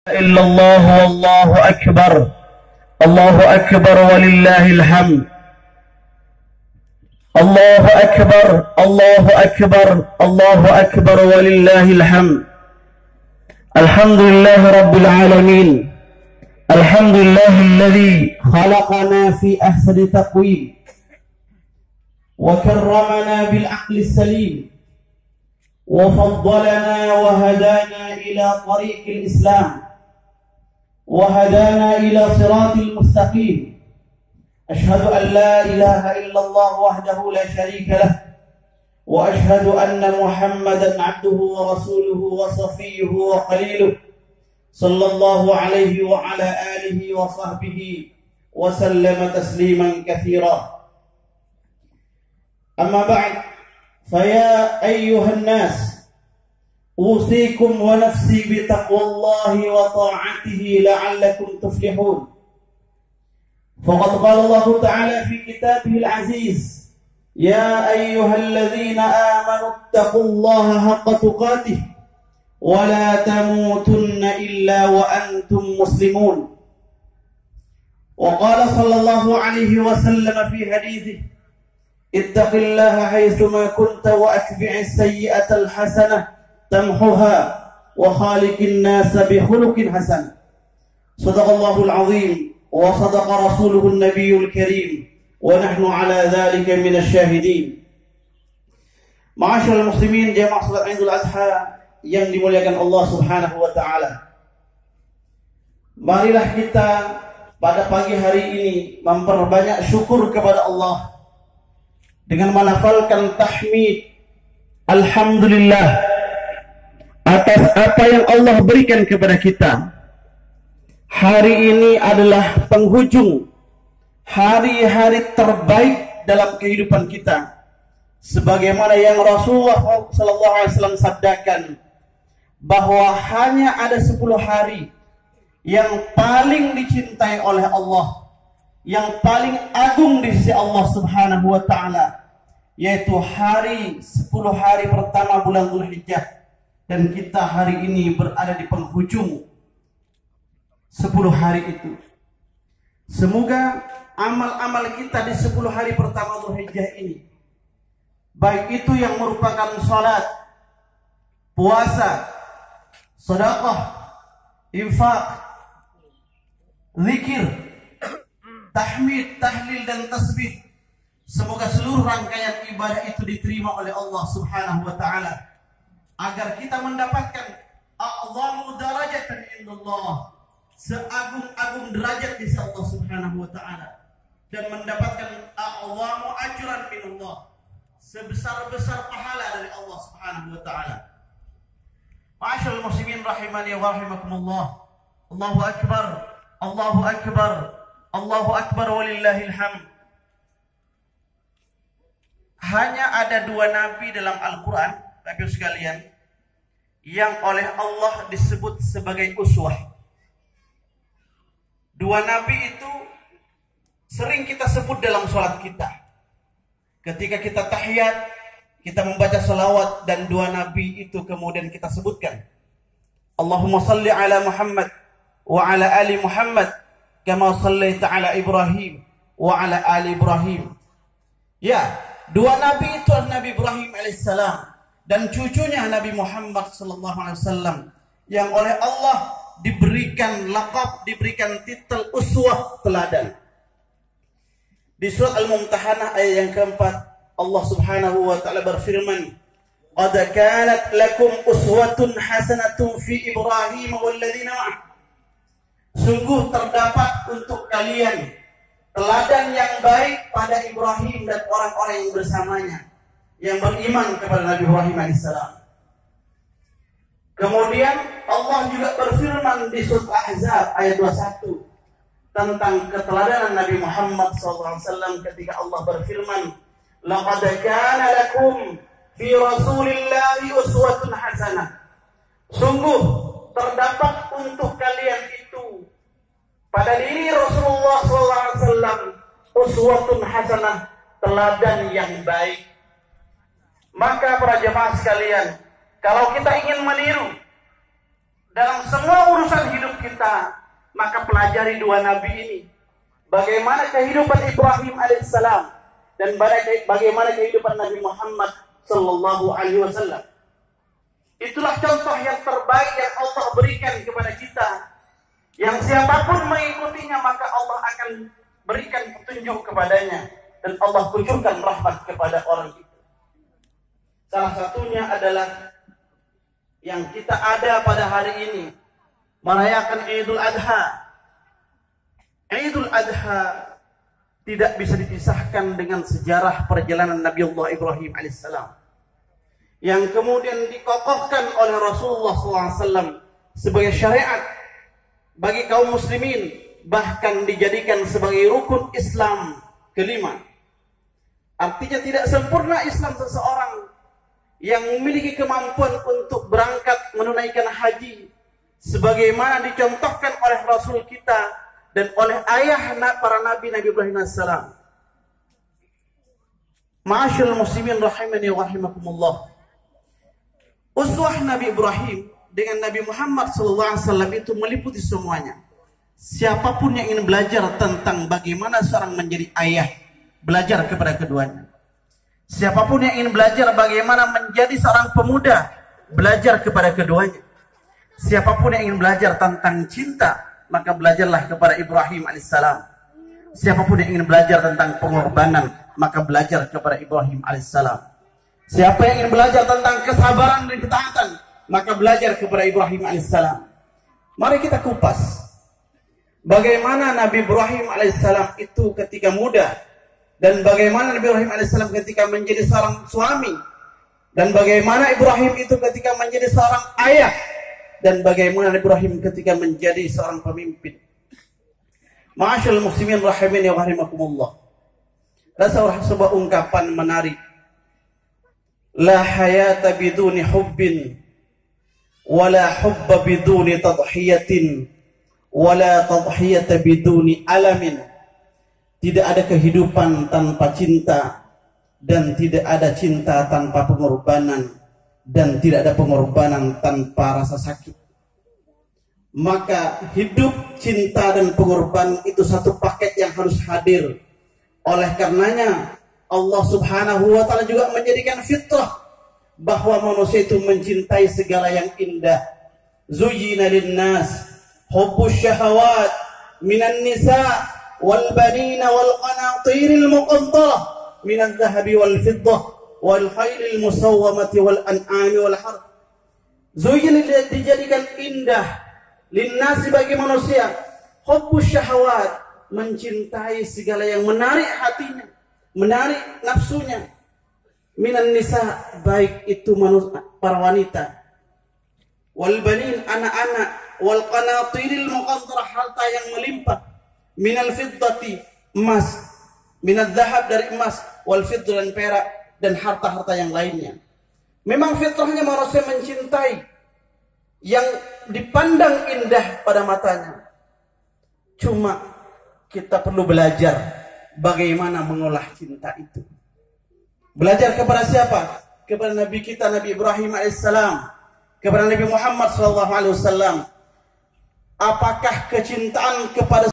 إلا الله والله أكبر الله أكبر ولله الحمد الله أكبر الله أكبر الله أكبر ولله الحمد الحمد لله رب العالمين الحمد لله الذي خلقنا في أحسن تقويم وكرمنا بالعقل السليم وفضلنا وهدانا إلى طريق الإسلام وهدانا إلى صراط المستقيم أشهد أن لا إله إلا الله وحده لا شريك له وأشهد أن محمدا عبده ورسوله وصفيه وخليله صلى الله عليه وعلى آله وصحبه وسلم تسليما كثيرا أما بعد فيا أيها الناس أوصيكم ونفسي بتقوى الله وطاعته لعلكم تفلحون فقد قال الله تعالى في كتابه العزيز يا أيها الذين آمنوا اتقوا الله حق تقاته ولا تموتن إلا وأنتم مسلمون وقال صلى الله عليه وسلم في حديثه اتق الله حيثما كنت وأتبع السيئة الحسنة تمحها وخالق الناس بخلق حسن صدق الله العظيم وصدق رسوله النبي الكريم ونحن على ذلك من الشاهدين. Ma'asyiral muslimin jamaah salat Idul Adha yang dimuliakan Allah Subhanahu wa taala. Marilah kita pada pagi hari ini memperbanyak syukur kepada Allah dengan melafalkan tahmid alhamdulillah atas apa yang Allah berikan kepada kita. Hari ini adalah penghujung hari-hari terbaik dalam kehidupan kita. Sebagaimana yang Rasulullah SAW sabdakan bahwa hanya ada 10 hari yang paling dicintai oleh Allah, yang paling agung di sisi Allah Subhanahu wa taala, yaitu 10 hari pertama bulan Dzulhijjah. Dan kita hari ini berada di penghujung 10 hari itu. Semoga amal-amal kita di 10 hari pertama Dzulhijjah ini, baik itu yang merupakan salat, puasa, sedekah, infak, zikir, tahmid, tahlil dan tasbih, semoga seluruh rangkaian ibadah itu diterima oleh Allah Subhanahu wa taala, agar kita mendapatkan a'zamu darajatan indallah, seagung-agung derajat di sisi Allah Subhanahu wa taala, dan mendapatkan a'zamu ajran minallah, sebesar-besar pahala dari Allah Subhanahu wa taala. Ma'asyiral muslimin rahimani wa rahimakumullah. Allahu akbar, Allahu akbar, Allahu akbar walillahil hamd. Hanya ada 2 nabi dalam Al-Qur'an, Bapak sekalian, yang oleh Allah disebut sebagai uswah. 2 nabi itu sering kita sebut dalam sholat kita. Ketika kita tahiyat, kita membaca salawat, dan 2 nabi itu kemudian kita sebutkan. Allahumma salli ala Muhammad wa ala ali Muhammad kama sallaita ala Ibrahim wa ala ali Ibrahim. Ya, 2 nabi itu adalah Nabi Ibrahim alaihissalam dan cucunya Nabi Muhammad sallallahu alaihi wasallam, yang oleh Allah diberikan laqab, diberikan titel uswah, teladan. Di surat Al-Mumtahanah ayat yang keempat, Allah Subhanahu wa taala berfirman, "Qad kanat lakum uswatun hasanatun fi Ibrahim wal ladzina ma'ah." Sungguh terdapat untuk kalian teladan yang baik pada Ibrahim dan orang-orang yang bersamanya, yang beriman kepada Nabi Ibrahim alaihissalam. Kemudian Allah juga berfirman di surat Ahzab ayat 21 tentang keteladanan Nabi Muhammad SAW ketika Allah berfirman, "Laqad kana lakum fi Rasulillahi uswatun hasanah." Sungguh terdapat untuk kalian itu pada diri Rasulullah SAW uswatun hasanah, teladan yang baik. Maka para jemaah sekalian, kalau kita ingin meniru dalam semua urusan hidup cinta, maka pelajari dua nabi ini. Bagaimana kehidupan Ibrahim alaihissalam dan bagaimana kehidupan Nabi Muhammad sallallahu alaihi wasallam. Itulah contoh yang terbaik yang Allah berikan kepada kita. Yang siapapun mengikutinya maka Allah akan berikan petunjuk kepadanya dan Allah kunjungkan rahmat kepada orang itu. Salah satunya adalah yang kita ada pada hari ini, merayakan Idul Adha. Idul Adha tidak bisa dipisahkan dengan sejarah perjalanan Nabi Allah Ibrahim alaihissalam, yang kemudian dikokohkan oleh Rasulullah SAW sebagai syariat bagi kaum muslimin, bahkan dijadikan sebagai rukun Islam kelima. Artinya tidak sempurna Islam seseorang yang memiliki kemampuan untuk berangkat menunaikan haji sebagaimana dicontohkan oleh Rasul kita dan oleh ayah para nabi Ibrahim AS. Ma'asyil muslimin rahimani wa rahimakumullah. Uswah Nabi Ibrahim dengan Nabi Muhammad SAW itu meliputi semuanya. Siapapun yang ingin belajar tentang bagaimana seorang menjadi ayah, belajar kepada keduanya. Siapapun yang ingin belajar bagaimana menjadi seorang pemuda, belajar kepada keduanya. Siapapun yang ingin belajar tentang cinta, maka belajarlah kepada Ibrahim alaihissalam. Siapapun yang ingin belajar tentang pengorbanan, maka belajar kepada Ibrahim alaihissalam. Siapa yang ingin belajar tentang kesabaran dan ketaatan, maka belajar kepada Ibrahim alaihissalam. Mari kita kupas bagaimana Nabi Ibrahim alaihissalam itu ketika muda, dan bagaimana Nabi Ibrahim alaihissalam ketika menjadi seorang suami, dan bagaimana Ibrahim itu ketika menjadi seorang ayah, dan bagaimana Ibrahim ketika menjadi seorang pemimpin. Ma'asyil muslimin rahimani wa rahimakumullah. Ada sebuah ungkapan menarik. La hayata biduni hubbin, wala hubba biduni tadhiyatin, wala tadhiyata biduni alamin. Tidak ada kehidupan tanpa cinta, dan tidak ada cinta tanpa pengorbanan, dan tidak ada pengorbanan tanpa rasa sakit. Maka hidup, cinta, dan pengorbanan itu satu paket yang harus hadir. Oleh karenanya Allah Subhanahu wa ta'ala juga menjadikan fitrah bahwa manusia itu mencintai segala yang indah. Zuyyina linnas hubbus syahawat minan nisa' wal banina wal qanatiril muqantarah minadh dhahabi wal fiddah wal khailil musawwamati wal an'ami wal harth. Zuyin dijadikan indah linnasi bagi manusia, hubbus syahawat, mencintai segala yang menarik hatinya, menarik nafsunya, minan nisa, baik itu manusia, para wanita, wal banin, anak-anak, wal qanatiril muqantarah, harta yang melimpah, minal fiddati, emas, minadh dhahab, dari emas, wal fiddah, dan perak, dan harta-harta yang lainnya. Memang fitrahnya manusia mencintai yang dipandang indah pada matanya. Cuma kita perlu belajar bagaimana mengolah cinta itu. Belajar kepada siapa? Kepada Nabi kita, Nabi Ibrahim alaihissalam, kepada Nabi Muhammad SAW. Apakah kecintaan kepada